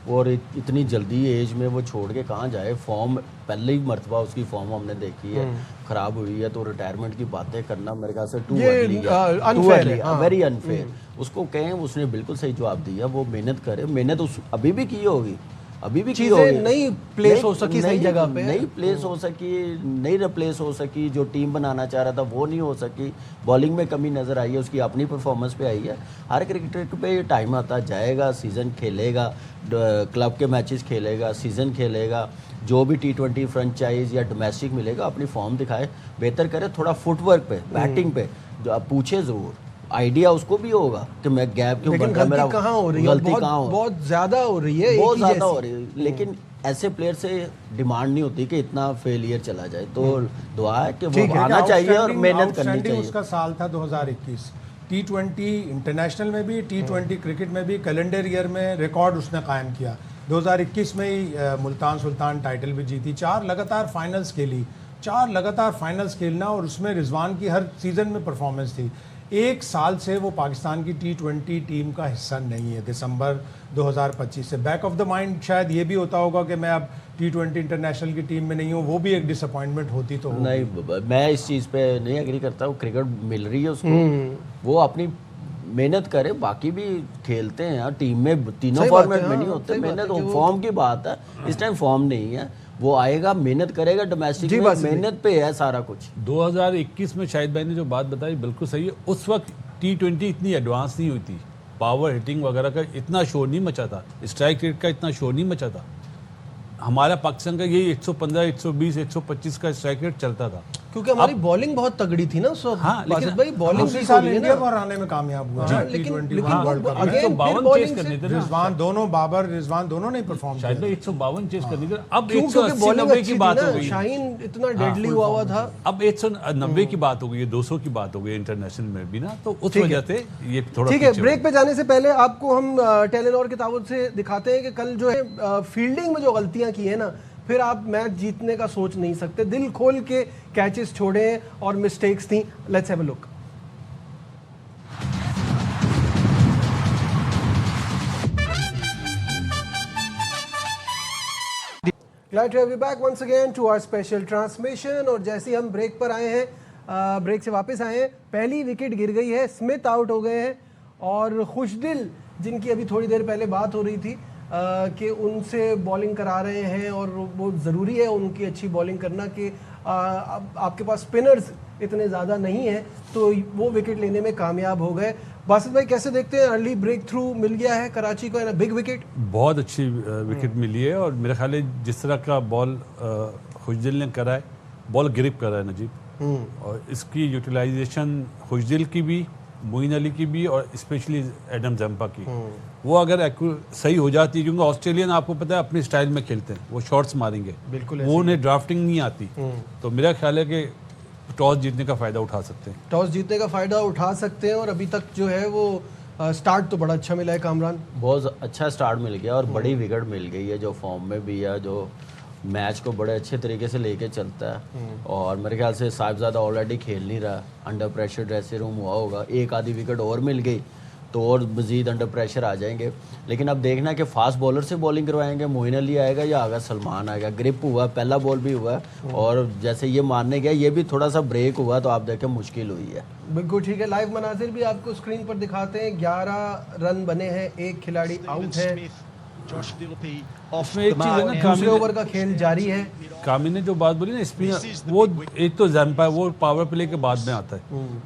और इतनी जल्दी एज में वो छोड़ के कहाँ जाए? फॉर्म पहले ही मरतबा उसकी फॉर्म हमने देखी है, खराब हुई है, तो रिटायरमेंट की बातें करना मेरे ख्याल से टू अर्ली है, वेरी अनफेयर। उसको कहें, उसने बिल्कुल सही जवाब दिया। वो मेहनत करे, मेहनत अभी भी की होगी, अभी भी चीजें नहीं प्लेस हो सकी सही जगह पे, नहीं प्लेस हो सकी, नहीं रिप्लेस हो सकी। जो टीम बनाना चाह रहा था वो नहीं हो सकी। बॉलिंग में कमी नज़र आई है, उसकी अपनी परफॉर्मेंस पे आई है। हर क्रिकेटर पे ये टाइम आता जाएगा, सीज़न खेलेगा, क्लब के मैचेस खेलेगा, सीज़न खेलेगा, जो भी T20 फ्रेंचाइज या डोमेस्टिक मिलेगा, अपनी फॉर्म दिखाए, बेहतर करे। थोड़ा फुटवर्क पे, बैटिंग पे जो आप पूछे ज़रूर, आइडिया उसको भी होगा कि मैं गैप क्यों बन रहा, मेरा कहाँ हो रही है, गलती कहाँ हो, बहुत ज़्यादा हो रही है, बहुत ज़्यादा हो रही है। लेकिन ऐसे प्लेयर से डिमांड नहीं होती कि इतना फेलियर चला जाए। तो दुआ है कि वो आना चाहिए और मेहनत करनी चाहिए। उसका साल था 2021, T20 इंटरनेशनल में भी, T20 क्रिकेट में भी कैलेंडर ईयर में रिकॉर्ड उसने कायम किया। 2021 में ही मुल्तान सुल्तान टाइटल भी जीती, 4 लगातार फाइनल्स खेली, 4 लगातार फाइनल्स खेलना, और उसमें रिजवान की हर सीज़न में परफॉर्मेंस थी। 1 साल से वो पाकिस्तान की T20 टीम का हिस्सा नहीं है, दिसंबर 2025 से। बैक ऑफ द माइंड शायद ये भी होता होगा कि मैं अब T20 इंटरनेशनल की टीम में नहीं हूँ, वो भी एक डिसअपॉइंटमेंट होती तो नहीं। मैं इस चीज़ पे नहीं एग्री करता हूँ। क्रिकेट मिल रही है उसको, वो अपनी मेहनत करे। बाकी भी खेलते हैं यार, टीम में तीनों फॉर्मेट में नहीं होते। मेहनत फॉर्म की बात है, इस टाइम फॉर्म नहीं है, वो आएगा, मेहनत करेगा। डोमेस्टिक में मेहनत पे है सारा कुछ। 2021 में शाहिद भाई ने जो बात बताई बिल्कुल सही है। उस वक्त T20 इतनी एडवांस नहीं हुई थी, पावर हिटिंग वगैरह का इतना शोर नहीं मचा था, स्ट्राइक रेट का इतना शोर नहीं मचा था। हमारा पाकिस्तान का यही 115, 120, 125 का स्ट्राइक रेट चलता था, क्योंकि हमारी बॉलिंग बहुत तगड़ी थी ना उस वक्त। हाँ, लेकिन भाई बॉलिंग उसी साल इंडिया को हराने में कामयाब हुआ। लेकिन वर्ल्ड कप में 152 चेस करने थे ना, रिजवान दोनों, बाबर रिजवान दोनों ने परफॉर्म किया। शायद 152 चेस करने थे। अब क्योंकि 180-90 की बात हो गई, शाहीन इतना डेडली हुआ था। अब 190 की बात हो गई, 200 की बात हो गई इंटरनेशनल में भी ना, तो उस वजह से ये थोड़ा ठीक है। ब्रेक पे जाने से पहले आपको हम टेलीनॉर के ताबूत से दिखाते हैं कि कल जो है फील्डिंग में जो गलतियां की है ना, फिर आप मैच जीतने का सोच नहीं सकते। दिल खोल के कैचेस छोड़े और मिस्टेक्स थी। Let's have a look. Glad to have you back once again to our special transmission। और जैसे ही हम ब्रेक पर आए हैं, ब्रेक से वापस आए हैं, पहली विकेट गिर गई है, स्मिथ आउट हो गए हैं, और खुशदिल जिनकी अभी थोड़ी देर पहले बात हो रही थी कि उनसे बॉलिंग करा रहे हैं और वो ज़रूरी है उनकी अच्छी बॉलिंग करना कि अब आपके पास स्पिनर्स इतने ज़्यादा नहीं हैं, तो वो विकेट लेने में कामयाब हो गए। बासित भाई कैसे देखते हैं, अर्ली ब्रेक थ्रू मिल गया है कराची को, है ना, बिग विकेट? बहुत अच्छी विकेट मिली है और मेरा ख्याल है जिस तरह का बॉल खुशदिल ने करा है, बॉल ग्रिप करा है नजीब, और इसकी यूटिलाइजेशन खुशदिल की भी, मोइन अली की भी, और स्पेशली एडम जम्पा की, वो अगर सही हो जाती है, क्योंकि ऑस्ट्रेलियन आपको पता है अपने स्टाइल में खेलते हैं, वो शॉट्स मारेंगे, बिल्कुल वो उन्हें ड्राफ्टिंग नहीं आती, तो मेरा ख्याल है कि टॉस जीतने का फ़ायदा उठा सकते हैं। टॉस जीतने का फ़ायदा उठा सकते हैं, और अभी तक जो है वो स्टार्ट तो बड़ा अच्छा मिला है कामरान। बहुत अच्छा स्टार्ट मिल गया और बड़ी विकेट मिल गई है, जो फॉर्म में भी है, जो मैच को बड़े अच्छे तरीके से लेके चलता है। और मेरे ख्याल से साहिबजादा ऑलरेडी खेल नहीं रहा, अंडर प्रेशर ड्रेसिंग रूम हुआ होगा, एक आधी विकेट और मिल गई तो और मज़ीद अंडर प्रेशर आ जाएंगे। लेकिन अब देखना है कि फास्ट बॉलर से बॉलिंग करवाएंगे, मोइन अली आएगा या आगा सलमान आएगा। ग्रिप हुआ, पहला बॉल भी हुआ, और जैसे ये मारने गया ये भी थोड़ा सा ब्रेक हुआ, तो आप देखें मुश्किल हुई है। बिल्कुल ठीक है, लाइव मनाजिर भी आपको स्क्रीन पर दिखाते हैं। 11 रन बने हैं, एक खिलाड़ी आउट है, उसमें एक चीज़ है ना, दूसरे ओवर का खेल जारी है। कामी ने जो बात बोली ना, स्पिनर वो एक तो जैम्पा है, वो पावर प्ले के बाद में आता है,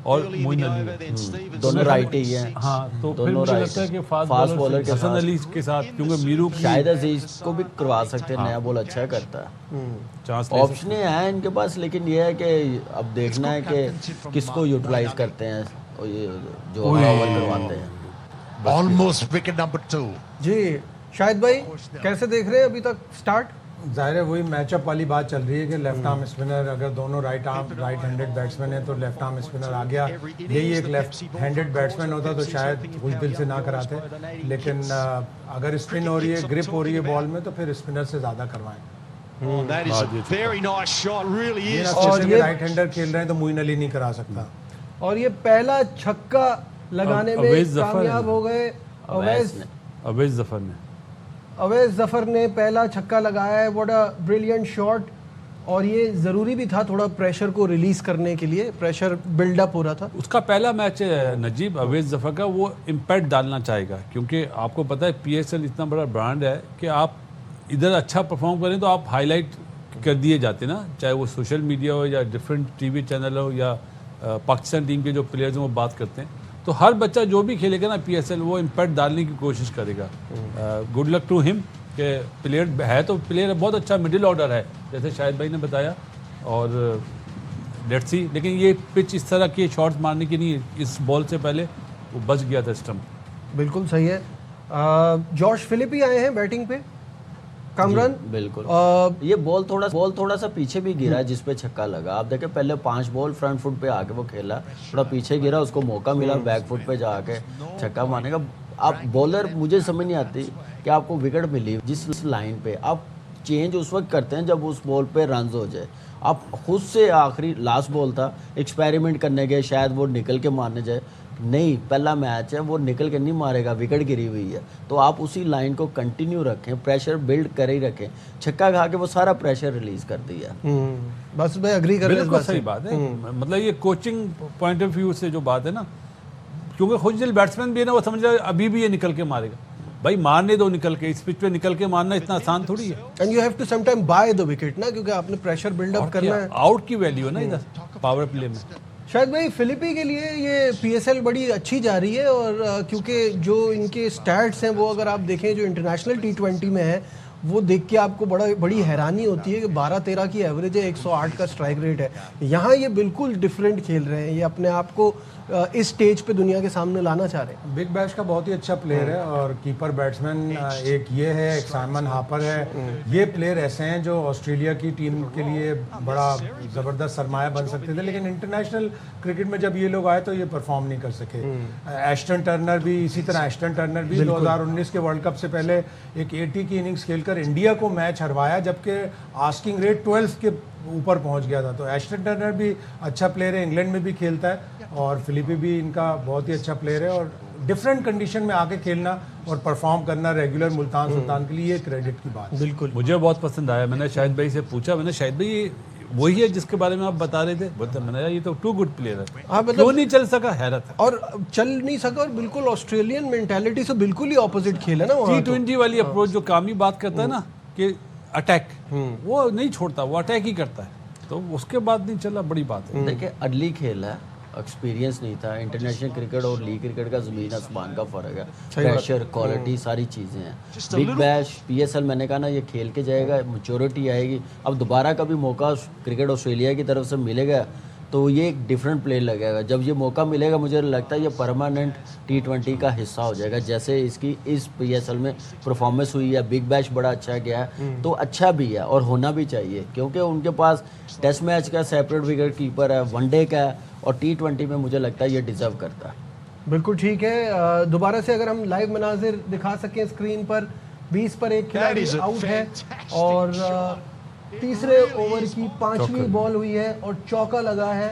और मोइन अली दोनों राइट ही हैं। हाँ, तो फिर दोनों मुझे राइट लगता है कि फास्ट फास्ट बॉलर के हसन साथ अली के साथ, क्योंकि मीरू शायद अजीज को भी करवा सकते हैं, नया बॉल अच्छा करता है, चांस ऑप्शन हैं इनके पास। लेकिन ये है कि अब देखना है कि किसको यूटिलाइज करते हैं, और ये जो ओवर करवाते हैं। Almost wicket number 2. जी शाहिद भाई कैसे देख रहे हैं अभी तक स्टार्ट? जाहिर है वही मैचअप वाली बात चल रही है कि लेफ्ट आर्म स्पिनर, अगर दोनों राइट हैंडेड बैट्समैन है तो लेफ्ट आर्म स्पिनर आ गया। यही एक लेफ्ट हैंडेड बैट्समैन होता तो शायद खुश दिल से ना कराते, लेकिन अगर स्पिन हो रही है, ग्रिप हो रही है बॉल में, तो फिर स्पिनर से ज़्यादा करवाएं। Oh, that is a very nice shot, really is. और ये राइट हैंडर खेल रहे हैं तो मोइन अली नहीं करा सकता। और ये पहला छक्का लगाने में अवैज जफर कामयाब हो गए अवैज जफर ने। अवैज जफर ने पहला छक्का लगाया है, व्हाट अ ब्रिलियंट शॉट। और ये ज़रूरी भी था थोड़ा प्रेशर को रिलीज़ करने के लिए, प्रेशर बिल्डअप हो रहा था। उसका पहला मैच है नजीब अवैज जफर का, वो इम्पैक्ट डालना चाहेगा, क्योंकि आपको पता है PSL इतना बड़ा ब्रांड है कि आप इधर अच्छा परफॉर्म करें तो आप हाईलाइट कर दिए जाते ना, चाहे वो सोशल मीडिया हो या डिफरेंट TV चैनल हो या पाकिस्तान टीम के जो प्लेयर्स हैं वो बात करते हैं। तो हर बच्चा जो भी खेलेगा ना PSL, वो इम्पैक्ट डालने की कोशिश करेगा। गुड लक टू हिम कि प्लेयर है, तो प्लेयर बहुत अच्छा मिडिल ऑर्डर है जैसे शाहिद भाई ने बताया, और लेट्स सी। लेकिन ये पिच इस तरह के शॉट्स मारने की नहीं है, इस बॉल से पहले वो बच गया था स्टम्प। बिल्कुल सही है। जॉश फिलिपी आए हैं बैटिंग पे, कामरान। बिल्कुल ये बॉल थोड़ा सा पीछे भी गिरा है जिस पे छक्का लगा। आप देखें पहले 5 बॉल फ्रंट फुट पे आके वो खेला, थोड़ा पीछे गिरा, उसको मौका मिला बैक फुट पे जाके छक्का मारने का। आप बॉलर, मुझे समझ नहीं आती कि आपको विकेट मिली जिस लाइन पे, आप चेंज उस वक्त करते हैं जब उस बॉल पे रन हो जाए। आप खुद से आखिरी लास्ट बॉल था, एक्सपेरिमेंट करने गए, शायद वो निकल के मारने जाए, नहीं, पहला मैच है, वो निकल के नहीं मारेगा, विकेट गिरी हुई है, तो आप उसी लाइन को कंटिन्यू रखें, प्रेशर बिल्ड कर ही रखें। छक्का खा के वो सारा प्रेशर रिलीज कर दिया। बस मैं एग्री कर रहा हूं, बिल्कुल सही बात है। मतलब ये कोचिंग पॉइंट ऑफ व्यू से जो बात है ना, क्योंकि खुद जो बैट्समैन भी है ना, वो समझ रहा है अभी भी ये निकल के मारेगा, भाई मारने दो निकल के, इस पिच पे निकल के मारना इतना आसान थोड़ी है। And you have to some time by the wicket ना, क्योंकि आपने प्रेशर बिल्डअप करना है। आउट की वैल्यू है ना इधर पावर प्ले में। शायद भाई फिलिपी के लिए ये PSL बड़ी अच्छी जा रही है, और क्योंकि जो इनके स्टैट्स हैं वो अगर आप देखें जो इंटरनेशनल T20 में है, वो देख के आपको बड़ी हैरानी होती है कि 12-13 की एवरेज है, 108 का स्ट्राइक रेट है। यहाँ ये बिल्कुल डिफरेंट खेल रहे हैं, ये अपने आप को इस स्टेज पे दुनिया के सामने लाना चाह रहे हैं। बिग बैश का बहुत ही अच्छा प्लेयर है, और कीपर बैट्समैन एक ये है, एक साइमन हापर है। ये प्लेयर ऐसे हैं जो ऑस्ट्रेलिया की टीम के लिए बड़ा ज़बरदस्त सरमाया बन सकते थे, लेकिन इंटरनेशनल क्रिकेट में जब ये लोग आए तो ये परफॉर्म नहीं कर सके। एस्टन टर्नर भी इसी तरह, एस्टन टर्नर भी 2019 के वर्ल्ड कप से पहले एक 80 की इनिंग्स खेलकर इंडिया को मैच हरवाया, जबकि आस्किंग रेट 12 के ऊपर पहुंच गया था। तो एस्टन टर्नर भी अच्छा प्लेयर है, इंग्लैंड में भी खेलता है, और फिलिपी भी इनका बहुत ही अच्छा प्लेयर है। और डिफरेंट कंडीशन में आके खेलना और परफॉर्म करना रेगुलर मुल्तान सुल्तान के लिए ये क्रेडिट की बात है। बिल्कुल, मुझे बहुत पसंद आया। मैंने शाहिद भाई से पूछा, मैंने शाहिद भाई ये वही है जिसके बारे में आप बता रहे थे? बोलते मैंने यार ये तो टू गुड प्लेयर है। हाँ, मतलब क्यों नहीं चल सका, हैरत है। और चल नहीं सका, और बिल्कुल ऑस्ट्रेलियन मेंटालिटी से बिल्कुल ही ऑपोजिट खेल है ना वहाँ। T20 वाली अप्रोच जो कामी बात करता है ना कि अटैक, वो नहीं छोड़ता, वो अटैक ही करता है। तो उसके बाद नहीं चला, बड़ी बात है। देखिए अर्ली खेल है, एक्सपीरियंस नहीं था। इंटरनेशनल क्रिकेट और लीग क्रिकेट का ज़मीन आसमान का फ़र्क है, प्रेशर, क्वालिटी, सारी चीज़ें हैं। बिग बैश, पीएसएल, मैंने कहा ना ये खेल के जाएगा, मैच्योरिटी आएगी। अब दोबारा का भी मौका क्रिकेट ऑस्ट्रेलिया की तरफ से मिलेगा तो ये एक डिफरेंट प्ले लगेगा। जब ये मौका मिलेगा मुझे लगता है ये परमानेंट T20 का हिस्सा हो जाएगा। जैसे इसकी इस पीएसएल में परफॉर्मेंस हुई है, बिग बैश बड़ा अच्छा गया है, तो अच्छा भी है और होना भी चाहिए, क्योंकि उनके पास टेस्ट मैच का सेपरेट विकेट कीपर है, वनडे का है, और T20 में मुझे लगता है ये डिजर्व करता है। बिल्कुल ठीक है। दोबारा से अगर हम लाइव मनाजिर दिखा सकें स्क्रीन पर, 20 पर एक खिलाड़ी आउट है और तीसरे ओवर की 5वीं बॉल हुई है और चौका लगा है।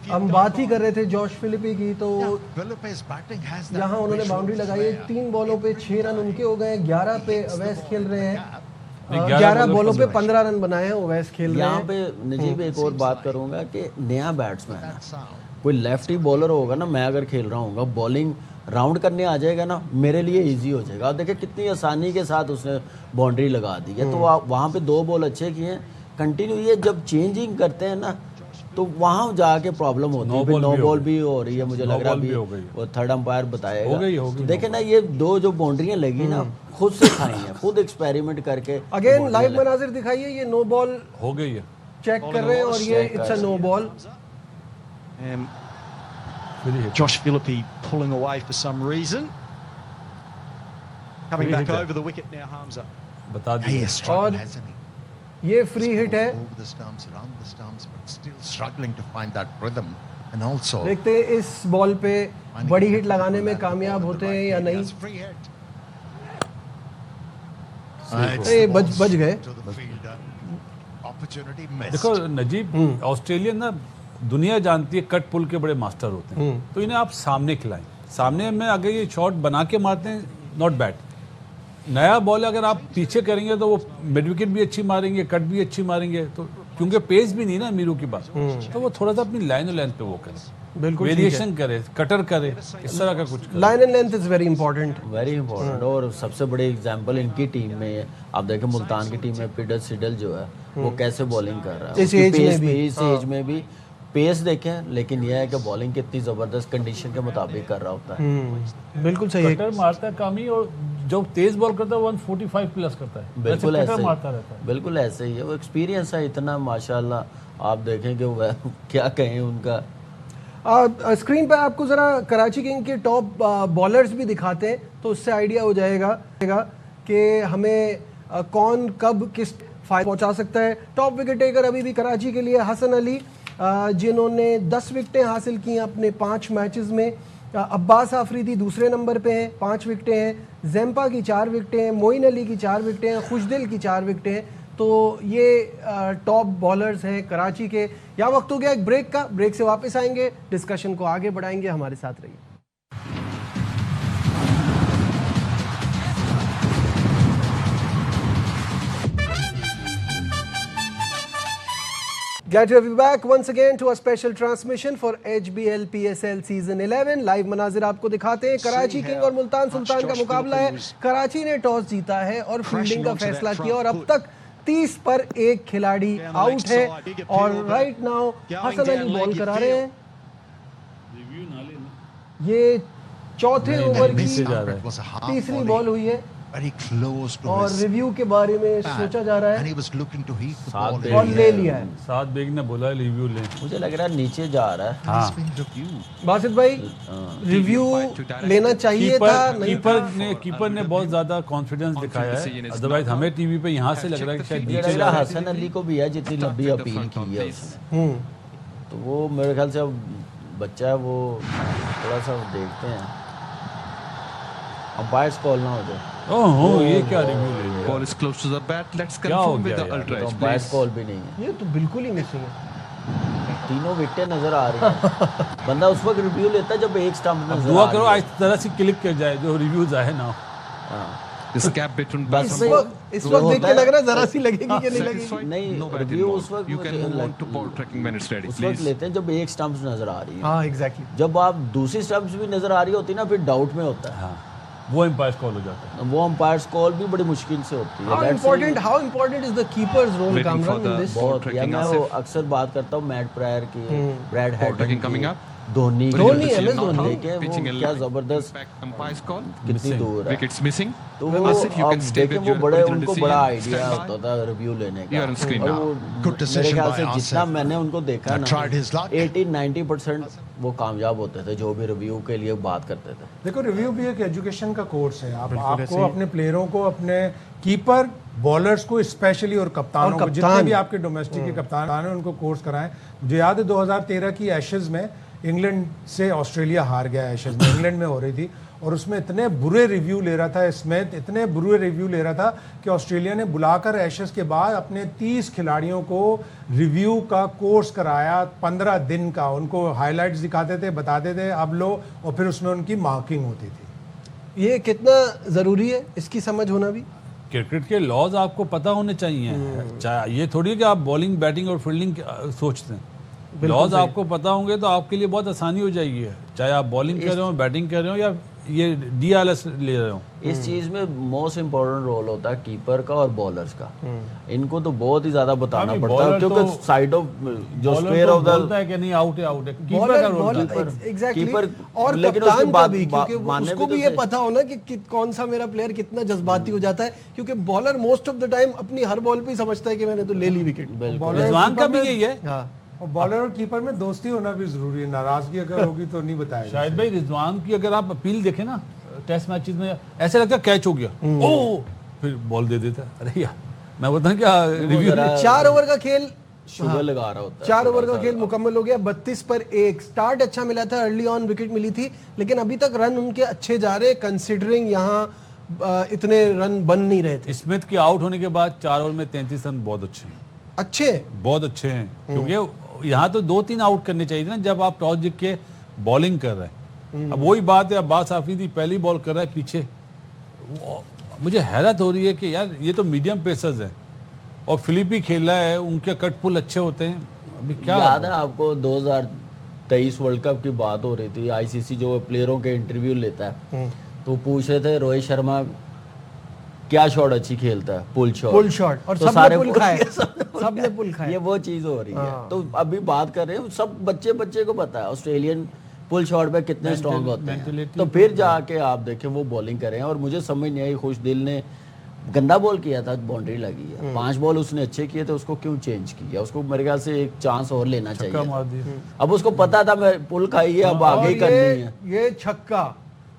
हम बात ही कर रहे थे जॉश फिलिपी की, तो यहाँ उन्होंने बाउंड्री लगाई है। 3 बॉलों पे 6 रन उनके हो गए, 11 पे अवैस खेल रहे हैं। 11 बॉलों पे 15 रन बनाए हैं, अवैस खेल रहे हैं। यहाँ पे नजीब एक और बात करूंगा कि नया बैट्समैन है, कोई लेफ्टी बॉलर होगा ना, मैं अगर खेल रहा हूँ, बॉलिंग राउंड करने आ जाएगा ना, मेरे लिए इजी हो जाएगा। और देखिए कितनी आसानी के साथ उसने बाउंड्री लगा दी है। तो आप वहाँ पे 2 बॉल अच्छे किए हैं कंटिन्यू। ये जब चेंजिंग करते हैं ना तो वहाँ जाके प्रॉब्लम होती है। 9 बॉल भी हो रही है, मुझे लग रहा है वो थर्ड अंपायर बताएगा। देखे ना ये 2 जो बाउंड्रियाँ लगी ना, खुद से खाई हैं, खुद एक्सपेरिमेंट करके। अगेन लाइव मनाजिर दिखाइए, ये नो बॉल हो गई है, चेक कर रहे हैं और ये it's a no ball. Josh Philippe pulling away for some reason. Coming back over the wicket now, Hamza. बता He दिए। is struggling, hasn't he? ये फ्री हिट है। Over the stumps, around the stumps, but still struggling to find that rhythm. And also, देखते हैं इस बॉल पे बड़ी हिट लगाने में कामयाब होते हैं या नहीं। free hit. ए, बच गए। To the fielder. Opportunity missed. देखो नजीब, ऑस्ट्रेलियन ना दुनिया जानती है कट पुल के बड़े मास्टर होते हैं, तो इन्हें आप सामने खिलाएं। सामने में अगर ये शॉट बना के मारते हैं, नॉट बैड। नया बॉल अगर आप पीछे करेंगे तो वो मिड विकेट भी अच्छी मारेंगे, कट भी अच्छी मारेंगे, तो क्योंकि पेस भी नहीं ना मीरू की बात, तो वो थोड़ा सा अपनी लाइन और लेंथ पे वो करें, बिल्कुल वेरिएशन करे, कटर करे, इस तरह का कुछ। Line and length is very important, very important. और सबसे बड़े एग्जांपल इनकी टीम में है, आप देखें मुल्तान की टीम में पीटर सिडल जो है वो कैसे बॉलिंग कर रहा है। इस एज में भी पेस देखें, लेकिन यह है कि बॉलिंग कितनी ज़बरदस्त कंडीशन के मुताबिक कर रहा होता है। बिल्कुल सही है। कटर मारता है कम ही, और जब तेज बॉल करता है 145 प्लस करता है, बिल्कुल वैसे कटर ऐसे मारता रहता है। बिल्कुल ऐसे ही है, वो एक्सपीरियंस है इतना माशाल्लाह। आप देखें कि वो क्या कहें उनका। स्क्रीन पे आपको ज़रा कराची किंग के टॉप बॉलर्स भी दिखाते हैं, तो उससे आइडिया हो जाएगा कि हमें कौन कब किस फायदा पहुंचा सकता है। टॉप विकेट टेकर अभी भी कराची के लिए हसन अली, जिन्होंने 10 विकेटें हासिल की हैं अपने 5 मैचेस में। अब्बास आफरीदी दूसरे नंबर पे हैं, 5 विकेटें हैं। ज़ेम्पा की 4 विकेटें हैं, मोइन अली की 4 विकेटें हैं, खुशदिल की 4 विकेटें हैं। तो ये टॉप बॉलर्स हैं कराची के। यहाँ वक्त हो गया एक ब्रेक का, ब्रेक से वापस आएंगे, डिस्कशन को आगे बढ़ाएंगे, हमारे साथ रहिए। Glad to have you back once again to a special transmission for HBL PSL Season 11. Live मनाजिर आपको दिखाते हैं। कराची किंग और मुल्तान सुल्तान का मुकाबला है। कराची ने टॉस जीता है और फील्डिंग का फैसला किया, और अब तक 30 पर 1 खिलाड़ी आउट है। और right now Hasan Ali ball करा रहे हैं। ये चौथे ओवर की तीसरी बॉल हुई है Very close to और his रिव्यू के बारे में bat. सोचा जा रहा And he है was looking to heat the सात ball. पे और ले लिया है। सात बेग ने बोला रिव्यू ले। मुझे लग रहा है नीचे जा रहा है। And it's been reviewed. Basit भाई, रिव्यू लेना चाहिए था, नहीं था? कीपर ने बहुत ज्यादा कॉन्फिडेंस दिखाया है, अदरवाइज हमें टीवी पे यहाँ से लग रहा है कि शायद मुझे नीचे लग जा रहा रहा है हसन अली को भी है जितनी लंबी अपील की है उसने, तो वो मेरे ख्याल से अब बच्चा है, वो थोड़ा सा देखते हैं अंपायर्स कॉल ना हो जाए। ओहो, ये क्या रिव्यू ले लिया? Ball is close to the bat. Let's क्या हो confirm with गया the यार? ultra तो edge, अंपायर्स please. कॉल भी नहीं है। ये तो बिल्कुल ही मिसिंग है। तीनों विकेटें नजर आ रही हैं। बंदा उस वक्त रिव्यू लेता है जब एक स्टंप नजर दुआ आ करो रही है। इस तरह से क्लिक कर जाए जो रिव्यूज आए ना। This gap between बस इस batsman. वक्त देख के लग रहा है जरा सी लगेगी कि नहीं लगेगी। Satisfied? नहीं, No bat review उस involved. वक्त You can मुझे move on to ball tracking when it's ready, उस वक्त please. लेते हैं जब एक स्टंप नजर आ रही है। हाँ एग्जैक्टली। जब आप दूसरी स्टंप्स भी नजर आ रही होती है ना, फिर डाउट में होता है। वो एम्पायर कॉल हो जाता है। वो अंपायर्स कॉल भी बड़ी मुश्किल से होती है। How Let's important? see- How important is the keeper's role, Waiting for Kamran, in the this? ball. बहुत यार, tracking मैं Asif. वो अक्सर बात करता हूँ मैट प्रायर की, ब्रैड Ball tracking हैटन coming की, up. धोनी की। धोनी, MS धोनी। देखिए वो Pitching a क्या line. जबरदस्त Impact umpire's call. कितनी दूर है। Wickets missing. तो वो Asif, you अब can stay देखिए with वो your बड़े original उनको decision. बड़ा आइडिया Stand by. होता था रिव्यू लेने का। You are on screen और now. वो Good मेरे decision ख्याल by से जितना Asif. मैंने उनको देखा ना, Tried his luck. 80-90% वो कामयाब होते थे जो भी रिव्यू के लिए बात करते थे। देखो रिव्यू भी एक एजुकेशन का कोर्स है। आपको अपने प्लेयरों को, अपने कीपर, बॉलर्स को स्पेशली और कप्तानों को, जितने भी आपके डोमेस्टिक के कप्तान हैं उनको कोर्स कराएं। मुझे याद है 2013 की एशेज में इंग्लैंड से ऑस्ट्रेलिया हार गया। एशेज में इंग्लैंड में हो रही थी और उसमें इतने बुरे रिव्यू ले रहा था स्मिथ, इतने बुरे रिव्यू ले रहा था कि ऑस्ट्रेलिया ने बुलाकर एशेज के बाद अपने 30 खिलाड़ियों को रिव्यू का कोर्स कराया 15 दिन का। उनको हाइलाइट्स दिखाते थे, बताते थे अब लो, और फिर उसमें उनकी मार्किंग होती थी। ये कितना ज़रूरी है इसकी समझ होना भी? क्रिकेट के लॉज आपको पता होने चाहिए। चाहे ये थोड़ी है कि आप बॉलिंग, बैटिंग और फील्डिंग सोचते हैं। लॉज आपको पता होंगे तो आपके लिए बहुत आसानी हो जाएगी। चाहे आप बॉलिंग कर रहे हो, बैटिंग कर रहे हो या ये DRS ले रहे हो। इस चीज में मोस्ट इम्पोर्टेंट रोल होता है कीपर का और बॉलर्स का। इनको तो बहुत ही ज्यादा बताना हाँ, पड़ता है bowler क्योंकि तो- साइड ऑफ जो बॉलर स्क्वायर तो ऑफ द बोलता है कि नहीं आउट है, आउट है। कीपर का बॉलर रोल बॉलर होता है। एग्जैक्टली। कीपर- और लेकिन कप्तान उसके का बाद भी, क्योंकि मानने उसको भी भी तो ये सही। पता होना कि कौन सा मेरा प्लेयर कितना जज्बाती हो जाता है, क्योंकि bowler most of the time अपनी हर बॉल पे ही समझता है कि मैंने तो ले ली विकेट। बॉलर रिजवान का भी कीपर में- यही है। हाँ, और बॉलर और कीपर में दोस्ती होना भी जरूरी है। नाराजगी अगर होगी तो नहीं बताएगा। शायद भाई रिजवान की अगर आप अपील देखें ना टेस्ट मैचेस में, ऐसे लगता है कैच हो गया, ओ फिर बॉल दे देता है। अरे यार मैं बता क्या रिव्यू। 4 ओवर का खेल, शुगर लगा रहा होता है। 4 ओवर का खेल मुकम्मल हो गया 32 पर 1। स्टार्ट अच्छा मिला था, अर्ली ऑन विकेट मिली थी, लेकिन अभी तक रन उनके अच्छे जा रहे, कंसिडरिंग यहाँ इतने रन बन नहीं रहे थे। स्मिथ के आउट होने के बाद 4 ओवर में 33 रन बहुत अच्छे हैं, अच्छे बहुत अच्छे हैं। क्योंकि यहाँ तो 2-3 आउट करने चाहिए ना जब आप टॉस जीत के बॉलिंग कर रहे हैं। अब वही बात है, अब्बास आफरीदी पहली बॉल कर रहा है पीछे। मुझे हैरत हो रही है कि यार ये तो मीडियम पेसर्स हैं और फिलिपी खेल रहा है, उनके कट पुल अच्छे होते हैं। अभी क्या याद है आपको 2023 वर्ल्ड कप की बात हो रही थी, ICC जो प्लेयरों के इंटरव्यू लेता है तो पूछ रहे थे रोहित शर्मा क्या शॉट अच्छी खेलता है, पुल शॉट, और तो सबने सारे पुल पुल खाए, सबने पुल सबने पुल खाए। ये वो चीज हो रही है। तो अभी बात कर रहे हैं सब बच्चे को पता है ऑस्ट्रेलियन पुल शॉट पे कितने स्ट्रांग होते हैं। mentality तो फिर जाके आप देखें वो बॉलिंग कर रहे हैं। और मुझे समझ नहीं आई, खुशदिल ने गंदा बॉल किया था, बाउंड्री लगी है। 5 बॉल उसने अच्छे किए थे, उसको क्यों चेंज किया? उसको मेरे ख्याल से एक चांस और लेना छक्का मार चाहिए। दिया। अब उसको पता था मैं पुल खाई है, अब आगे और ही करनी है। ये छक्का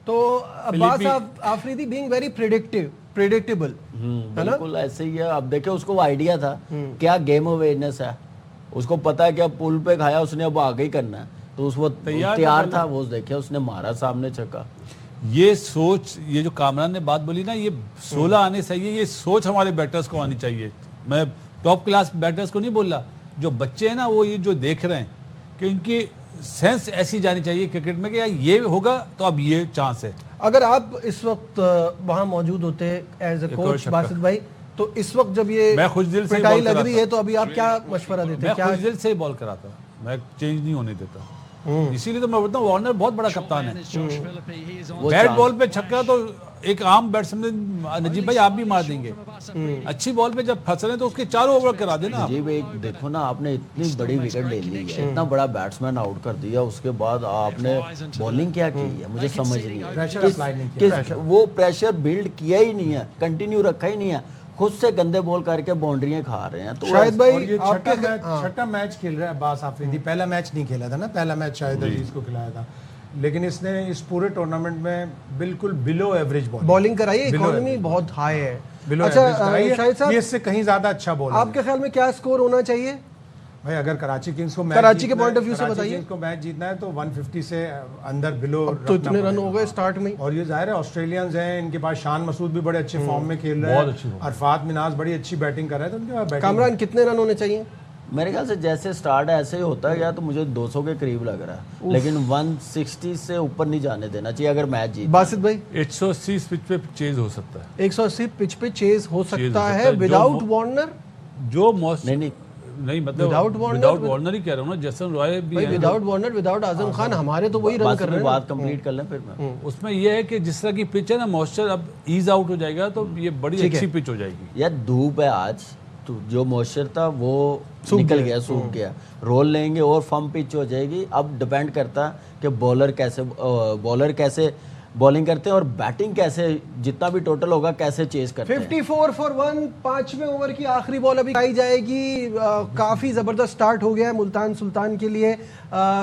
तो Abbas Afridi being very predictable है ना। बिल्कुल ऐसे ही है। अब देखे उसको आइडिया था, क्या गेम अवेयरनेस है, उसको पता है कि अब पुल पे खाया उसने, अब आगे ही करना है, तो उस वो तैयार था। वो देखे उसने मारा सामने छक्का। ये सोच, ये जो कामरान ने बात बोली ना, ये 16 आने चाहिए, ये सोच हमारे बैटर्स को आनी चाहिए। मैं टॉप क्लास बैटर्स को नहीं बोल रहा, जो बच्चे हैं ना वो ये जो देख रहे हैं कि इनकी सेंस ऐसी जानी चाहिए क्रिकेट में कि यार ये होगा तो अब ये चांस है। अगर आप इस वक्त वहां मौजूद होते एज ए कोच बासित भाई, तो इस वक्त जब ये मैं खुश दिल से पिटाई बॉल लग कराता। रही है तो अभी आप क्या मशवरा देते मैं हैं? क्या खुश दिल से बॉल कराता हूँ, मैं चेंज नहीं होने देता। इसीलिए तो मैं बोलता हूँ वार्नर बहुत बड़ा कप्तान है। बैट बॉल पे छक्का तो एक आम बैट्समैन नजीब भाई आप भी मार देंगे। अच्छी बॉल पे जब फंस रहे हैं तो उसके 4 ओवर करा देना आप। जी भाई देखो ना, आपने इतनी बड़ी विकेट ले ली है, इतना बड़ा बैट्समैन आउट कर दिया, उसके बाद आपने बॉलिंग क्या की है मुझे समझ नहीं है। Pressure apply नहीं किया। वो प्रेशर बिल्ड किया ही नहीं है, कंटिन्यू रखा ही नहीं है, खुद से गंदे बॉल करके बाउंड्रियां खा रहे हैं। तो शायद और भाई ये आपके छठा मैच खेल रहा है अब्बास आफरीदी। पहला मैच नहीं खेला था ना, पहला मैच शायद अजीज को खिलाया था, लेकिन इसने इस पूरे टूर्नामेंट में बिल्कुल बिलो एवरेज बॉलिंग कराई है, इकोनॉमी बहुत हाई है। बिलो अच्छा ये शाहिद साहब, इससे कहीं ज्यादा अच्छा बॉल आपके ख्याल में क्या स्कोर होना चाहिए? भाई अगर कराची किंग्स को कराची के point of view से बताइए। किंग्स को मैच जीतना है तो 150 से अंदर बिलो तो इतने रन हो गए स्टार्ट में। और ये जाहिर है ऑस्ट्रेलियंस हैं, इनके पास शान मसूद भी बड़े अच्छे फॉर्म में खेल रहे बहुत अच्छी हैं, form। अरफात मिनाज बड़ी अच्छी बैटिंग कर रहे हैं, तो उनके पास बैटिंग कामरान कितने रन होने चाहिए? मेरे ख्याल से जैसे स्टार्ट है ऐसे ही होता है, या तो मुझे 200 के करीब लग रहा है, लेकिन 160 से ऊपर नहीं जाने देना चाहिए अगर मैच जीत। बासित भाई 180 पिच पे चेज हो सकता है। 180 पिच पे चेज हो सकता सकता है है, विदाउट जो वार्नर। जो मौसम नहीं नहीं मतलब Without Warner, विदाउट वार्नर ही कह रहा हूँ ना, जैसन रॉय भी है without Warner without Azam Khan हमारे तो वही रन बस कर रहे अपनी हैं। बात कंप्लीट कर लें फिर मैं उसमें यह है कि जिस तरह की पिच है ना, मॉइस्चर अब ईज आउट हो जाएगा तो ये बड़ी अच्छी पिच हो जाएगी। यार धूप है आज तो जो मॉइस्चर था वो निकल गया, सूख गया, रोल लेंगे और फर्म पिच हो जाएगी। अब डिपेंड करता है कि बॉलर कैसे बॉलिंग करते हैं और बैटिंग कैसे, जितना भी टोटल होगा कैसे चेस करते हैं। 54 for 1, 5वें ओवर की आखिरी बॉल अभी आई जाएगी। काफ़ी ज़बरदस्त स्टार्ट हो गया है मुल्तान सुल्तान के लिए।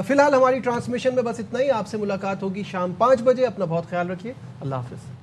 फिलहाल हमारी ट्रांसमिशन में बस इतना ही। आपसे मुलाकात होगी शाम 5 बजे। अपना बहुत ख्याल रखिए। अल्लाह हाफिज़।